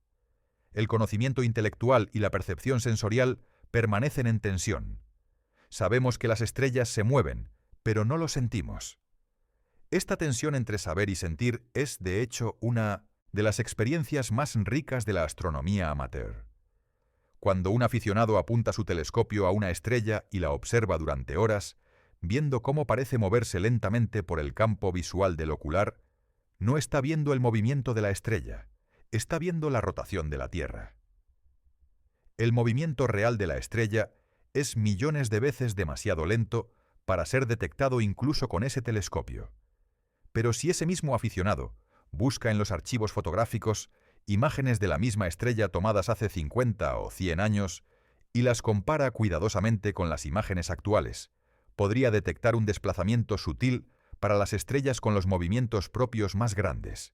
El conocimiento intelectual y la percepción sensorial permanecen en tensión. Sabemos que las estrellas se mueven, pero no lo sentimos. Esta tensión entre saber y sentir es, de hecho, una de las experiencias más ricas de la astronomía amateur. Cuando un aficionado apunta su telescopio a una estrella y la observa durante horas, viendo cómo parece moverse lentamente por el campo visual del ocular, no está viendo el movimiento de la estrella, está viendo la rotación de la Tierra. El movimiento real de la estrella es millones de veces demasiado lento para ser detectado incluso con ese telescopio. Pero si ese mismo aficionado busca en los archivos fotográficos imágenes de la misma estrella tomadas hace 50 o 100 años y las compara cuidadosamente con las imágenes actuales, podría detectar un desplazamiento sutil para las estrellas con los movimientos propios más grandes.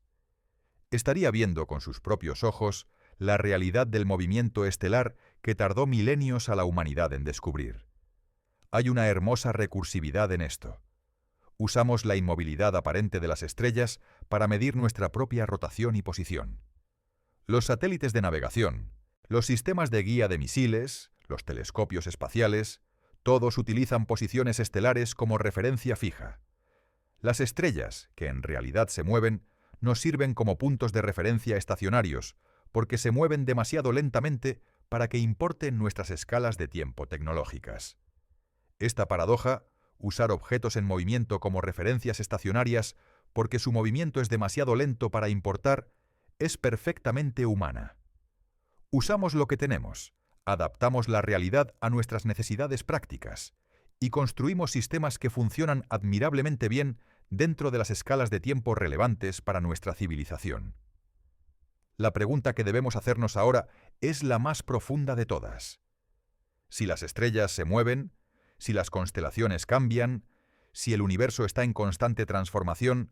Estaría viendo con sus propios ojos la realidad del movimiento estelar que tardó milenios a la humanidad en descubrir. Hay una hermosa recursividad en esto. Usamos la inmovilidad aparente de las estrellas para medir nuestra propia rotación y posición. Los satélites de navegación, los sistemas de guía de misiles, los telescopios espaciales, todos utilizan posiciones estelares como referencia fija. Las estrellas, que en realidad se mueven, nos sirven como puntos de referencia estacionarios, porque se mueven demasiado lentamente para que importen nuestras escalas de tiempo tecnológicas. Esta paradoja, usar objetos en movimiento como referencias estacionarias porque su movimiento es demasiado lento para importar, es perfectamente humana. Usamos lo que tenemos, adaptamos la realidad a nuestras necesidades prácticas y construimos sistemas que funcionan admirablemente bien dentro de las escalas de tiempo relevantes para nuestra civilización. La pregunta que debemos hacernos ahora es la más profunda de todas. Si las estrellas se mueven, si las constelaciones cambian, si el universo está en constante transformación,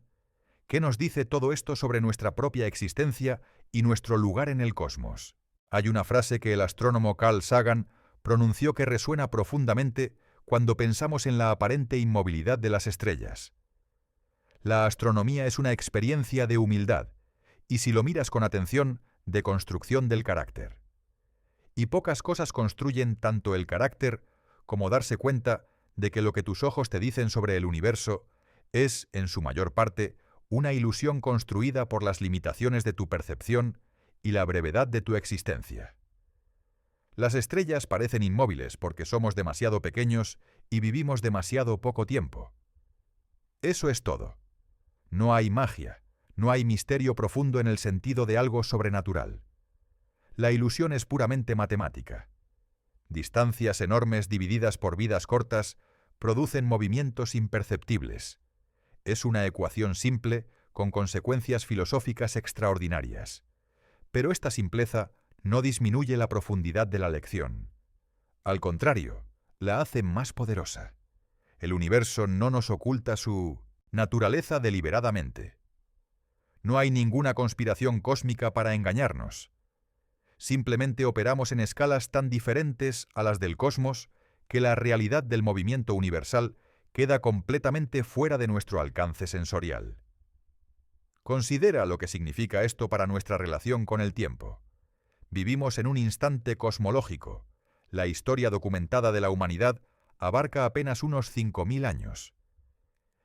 ¿qué nos dice todo esto sobre nuestra propia existencia y nuestro lugar en el cosmos? Hay una frase que el astrónomo Carl Sagan pronunció que resuena profundamente cuando pensamos en la aparente inmovilidad de las estrellas. La astronomía es una experiencia de humildad, y si lo miras con atención, de construcción del carácter. Y pocas cosas construyen tanto el carácter como darse cuenta de que lo que tus ojos te dicen sobre el universo es, en su mayor parte, una ilusión construida por las limitaciones de tu percepción y la brevedad de tu existencia. Las estrellas parecen inmóviles porque somos demasiado pequeños y vivimos demasiado poco tiempo. Eso es todo. No hay magia, no hay misterio profundo en el sentido de algo sobrenatural. La ilusión es puramente matemática. Distancias enormes divididas por vidas cortas producen movimientos imperceptibles. Es una ecuación simple con consecuencias filosóficas extraordinarias. Pero esta simpleza no disminuye la profundidad de la lección. Al contrario, la hace más poderosa. El universo no nos oculta su naturaleza deliberadamente. No hay ninguna conspiración cósmica para engañarnos. Simplemente operamos en escalas tan diferentes a las del cosmos que la realidad del movimiento universal queda completamente fuera de nuestro alcance sensorial. Considera lo que significa esto para nuestra relación con el tiempo. Vivimos en un instante cosmológico. La historia documentada de la humanidad abarca apenas unos 5.000 años.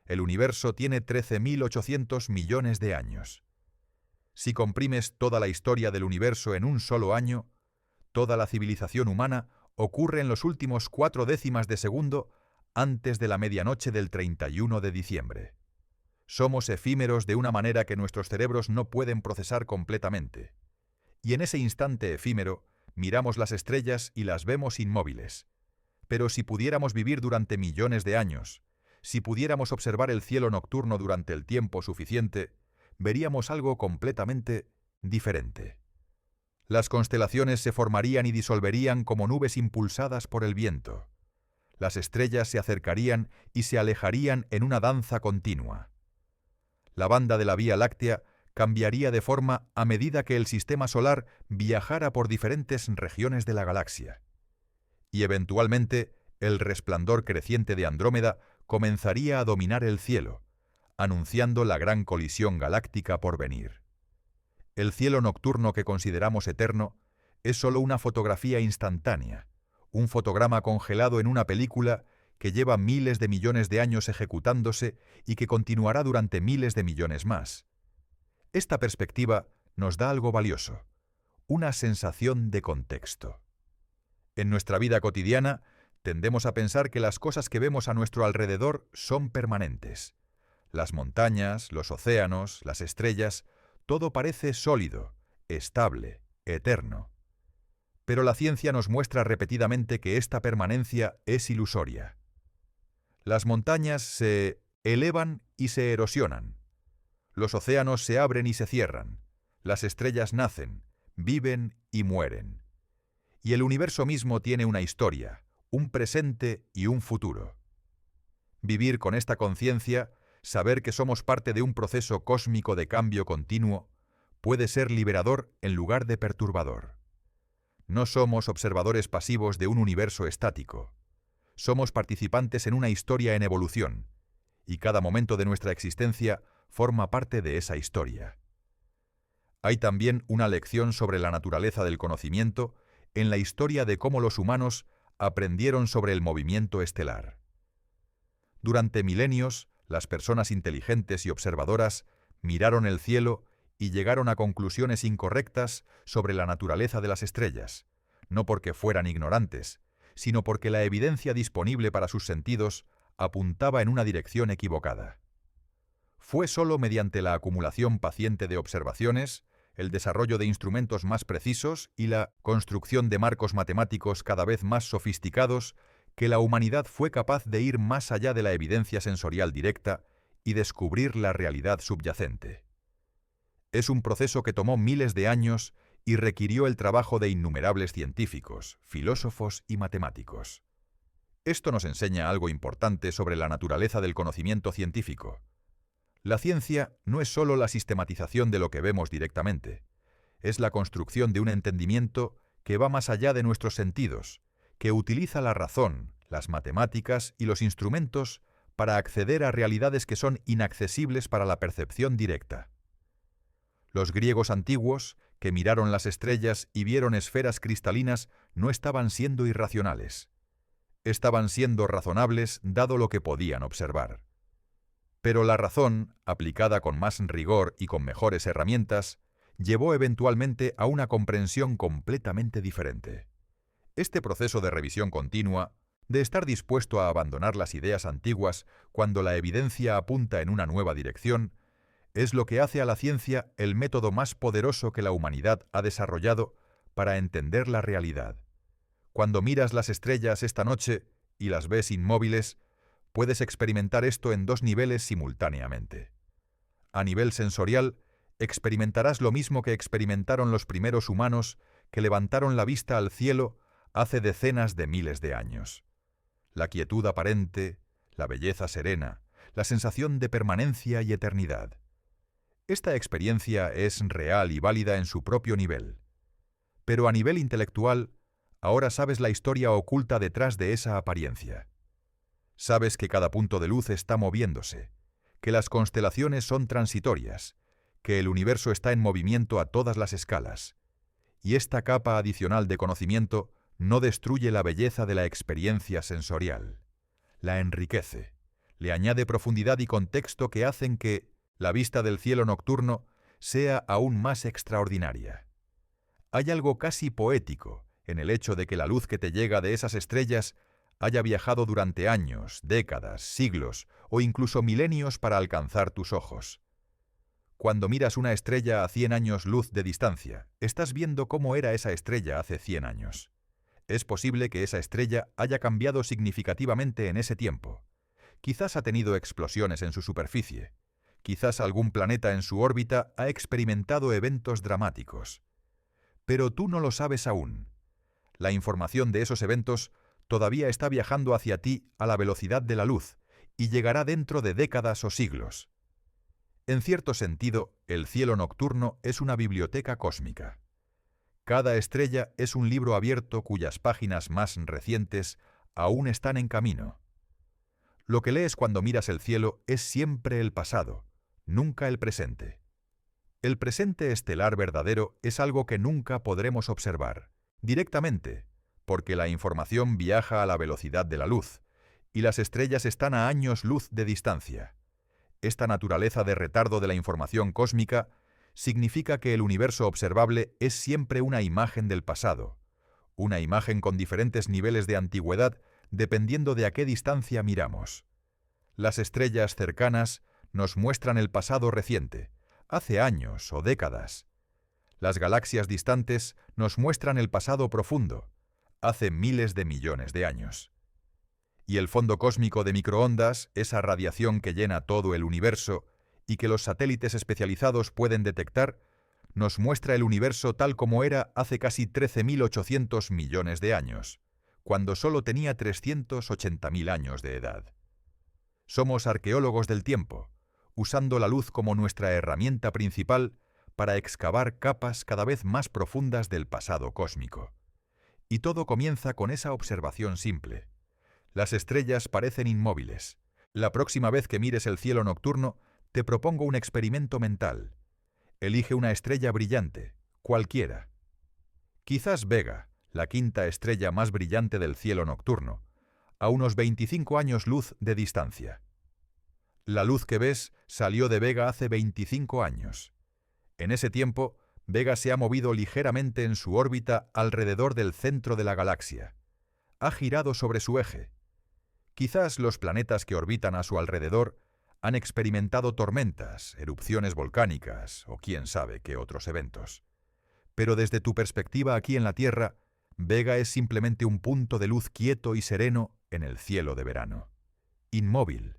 El universo tiene 13.800 millones de años. Si comprimes toda la historia del universo en un solo año, toda la civilización humana ocurre en los últimos 4 décimas de segundo antes de la medianoche del 31 de diciembre. Somos efímeros de una manera que nuestros cerebros no pueden procesar completamente. Y en ese instante efímero, miramos las estrellas y las vemos inmóviles. Pero si pudiéramos vivir durante millones de años, si pudiéramos observar el cielo nocturno durante el tiempo suficiente, veríamos algo completamente diferente. Las constelaciones se formarían y disolverían como nubes impulsadas por el viento. Las estrellas se acercarían y se alejarían en una danza continua. La banda de la Vía Láctea cambiaría de forma a medida que el sistema solar viajara por diferentes regiones de la galaxia. Y eventualmente, el resplandor creciente de Andrómeda comenzaría a dominar el cielo, anunciando la gran colisión galáctica por venir. El cielo nocturno que consideramos eterno es solo una fotografía instantánea, un fotograma congelado en una película que lleva miles de millones de años ejecutándose y que continuará durante miles de millones más. Esta perspectiva nos da algo valioso, una sensación de contexto. En nuestra vida cotidiana, tendemos a pensar que las cosas que vemos a nuestro alrededor son permanentes. Las montañas, los océanos, las estrellas, todo parece sólido, estable, eterno. Pero la ciencia nos muestra repetidamente que esta permanencia es ilusoria. Las montañas se elevan y se erosionan. Los océanos se abren y se cierran. Las estrellas nacen, viven y mueren. Y el universo mismo tiene una historia, un presente y un futuro. Vivir con esta conciencia, saber que somos parte de un proceso cósmico de cambio continuo, puede ser liberador en lugar de perturbador. No somos observadores pasivos de un universo estático. Somos participantes en una historia en evolución, y cada momento de nuestra existencia forma parte de esa historia. Hay también una lección sobre la naturaleza del conocimiento en la historia de cómo los humanos aprendieron sobre el movimiento estelar. Durante milenios, las personas inteligentes y observadoras miraron el cielo y llegaron a conclusiones incorrectas sobre la naturaleza de las estrellas, no porque fueran ignorantes, sino porque la evidencia disponible para sus sentidos apuntaba en una dirección equivocada. Fue solo mediante la acumulación paciente de observaciones, el desarrollo de instrumentos más precisos y la construcción de marcos matemáticos cada vez más sofisticados que la humanidad fue capaz de ir más allá de la evidencia sensorial directa y descubrir la realidad subyacente. Es un proceso que tomó miles de años y requirió el trabajo de innumerables científicos, filósofos y matemáticos. Esto nos enseña algo importante sobre la naturaleza del conocimiento científico. La ciencia no es solo la sistematización de lo que vemos directamente, es la construcción de un entendimiento que va más allá de nuestros sentidos, que utiliza la razón, las matemáticas y los instrumentos para acceder a realidades que son inaccesibles para la percepción directa. Los griegos antiguos, que miraron las estrellas y vieron esferas cristalinas, no estaban siendo irracionales. Estaban siendo razonables dado lo que podían observar. Pero la razón, aplicada con más rigor y con mejores herramientas, llevó eventualmente a una comprensión completamente diferente. Este proceso de revisión continua, de estar dispuesto a abandonar las ideas antiguas cuando la evidencia apunta en una nueva dirección, es lo que hace a la ciencia el método más poderoso que la humanidad ha desarrollado para entender la realidad. Cuando miras las estrellas esta noche y las ves inmóviles, puedes experimentar esto en dos niveles simultáneamente. A nivel sensorial, experimentarás lo mismo que experimentaron los primeros humanos que levantaron la vista al cielo hace decenas de miles de años. La quietud aparente, la belleza serena, la sensación de permanencia y eternidad. Esta experiencia es real y válida en su propio nivel. Pero a nivel intelectual, ahora sabes la historia oculta detrás de esa apariencia. Sabes que cada punto de luz está moviéndose, que las constelaciones son transitorias, que el universo está en movimiento a todas las escalas. Y esta capa adicional de conocimiento no destruye la belleza de la experiencia sensorial. La enriquece, le añade profundidad y contexto que hacen que la vista del cielo nocturno sea aún más extraordinaria. Hay algo casi poético en el hecho de que la luz que te llega de esas estrellas haya viajado durante años, décadas, siglos o incluso milenios para alcanzar tus ojos. Cuando miras una estrella a 100 años luz de distancia, estás viendo cómo era esa estrella hace 100 años. Es posible que esa estrella haya cambiado significativamente en ese tiempo. Quizás ha tenido explosiones en su superficie. Quizás algún planeta en su órbita ha experimentado eventos dramáticos. Pero tú no lo sabes aún. La información de esos eventos todavía está viajando hacia ti a la velocidad de la luz y llegará dentro de décadas o siglos. En cierto sentido, el cielo nocturno es una biblioteca cósmica. Cada estrella es un libro abierto cuyas páginas más recientes aún están en camino. Lo que lees cuando miras el cielo es siempre el pasado, nunca el presente. El presente estelar verdadero es algo que nunca podremos observar, directamente, porque la información viaja a la velocidad de la luz, y las estrellas están a años luz de distancia. Esta naturaleza de retardo de la información cósmica significa que el universo observable es siempre una imagen del pasado, una imagen con diferentes niveles de antigüedad dependiendo de a qué distancia miramos. Las estrellas cercanas nos muestran el pasado reciente, hace años o décadas. Las galaxias distantes nos muestran el pasado profundo, hace miles de millones de años. Y el fondo cósmico de microondas, esa radiación que llena todo el universo y que los satélites especializados pueden detectar, nos muestra el universo tal como era hace casi 13.800 millones de años, cuando solo tenía 380.000 años de edad. Somos arqueólogos del tiempo, usando la luz como nuestra herramienta principal para excavar capas cada vez más profundas del pasado cósmico. Y todo comienza con esa observación simple. Las estrellas parecen inmóviles. La próxima vez que mires el cielo nocturno, te propongo un experimento mental. Elige una estrella brillante, cualquiera. Quizás Vega, la quinta estrella más brillante del cielo nocturno, a unos 25 años luz de distancia. La luz que ves salió de Vega hace 25 años. En ese tiempo, Vega se ha movido ligeramente en su órbita alrededor del centro de la galaxia. Ha girado sobre su eje. Quizás los planetas que orbitan a su alrededor han experimentado tormentas, erupciones volcánicas o quién sabe qué otros eventos. Pero desde tu perspectiva aquí en la Tierra, Vega es simplemente un punto de luz quieto y sereno en el cielo de verano. Inmóvil,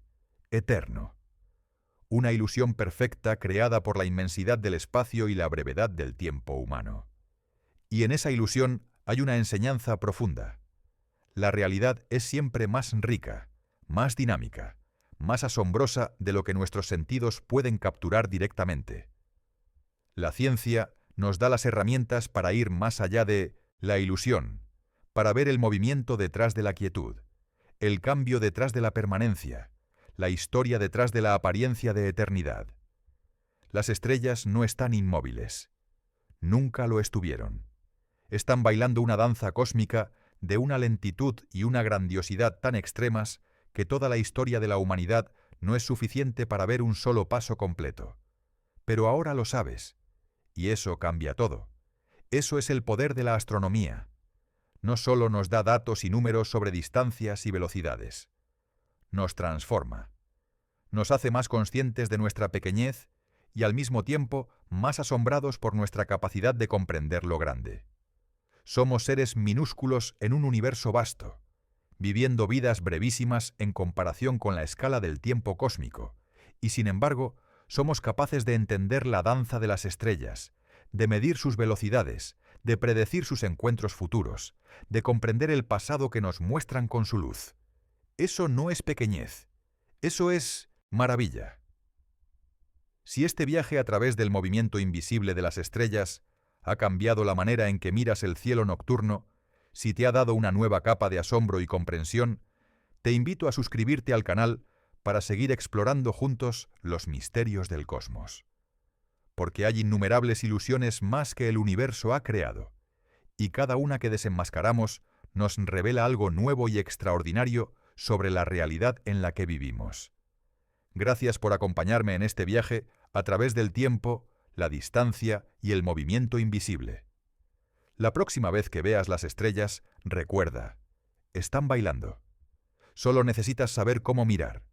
eterno. Una ilusión perfecta creada por la inmensidad del espacio y la brevedad del tiempo humano. Y en esa ilusión hay una enseñanza profunda. La realidad es siempre más rica, más dinámica, más asombrosa de lo que nuestros sentidos pueden capturar directamente. La ciencia nos da las herramientas para ir más allá de la ilusión, para ver el movimiento detrás de la quietud, el cambio detrás de la permanencia, la historia detrás de la apariencia de eternidad. Las estrellas no están inmóviles. Nunca lo estuvieron. Están bailando una danza cósmica de una lentitud y una grandiosidad tan extremas que toda la historia de la humanidad no es suficiente para ver un solo paso completo. Pero ahora lo sabes, y eso cambia todo. Eso es el poder de la astronomía. no solo nos da datos y números sobre distancias y velocidades, nos transforma. Nos hace más conscientes de nuestra pequeñez y al mismo tiempo más asombrados por nuestra capacidad de comprender lo grande. Somos seres minúsculos en un universo vasto, viviendo vidas brevísimas en comparación con la escala del tiempo cósmico, y sin embargo, somos capaces de entender la danza de las estrellas, de medir sus velocidades, de predecir sus encuentros futuros, de comprender el pasado que nos muestran con su luz. Eso no es pequeñez, eso es maravilla. Si este viaje a través del movimiento invisible de las estrellas ha cambiado la manera en que miras el cielo nocturno, si te ha dado una nueva capa de asombro y comprensión, te invito a suscribirte al canal para seguir explorando juntos los misterios del cosmos. Porque hay innumerables ilusiones más que el universo ha creado, y cada una que desenmascaramos nos revela algo nuevo y extraordinario sobre la realidad en la que vivimos. Gracias por acompañarme en este viaje a través del tiempo, la distancia y el movimiento invisible. La próxima vez que veas las estrellas, recuerda, están bailando. Solo necesitas saber cómo mirar.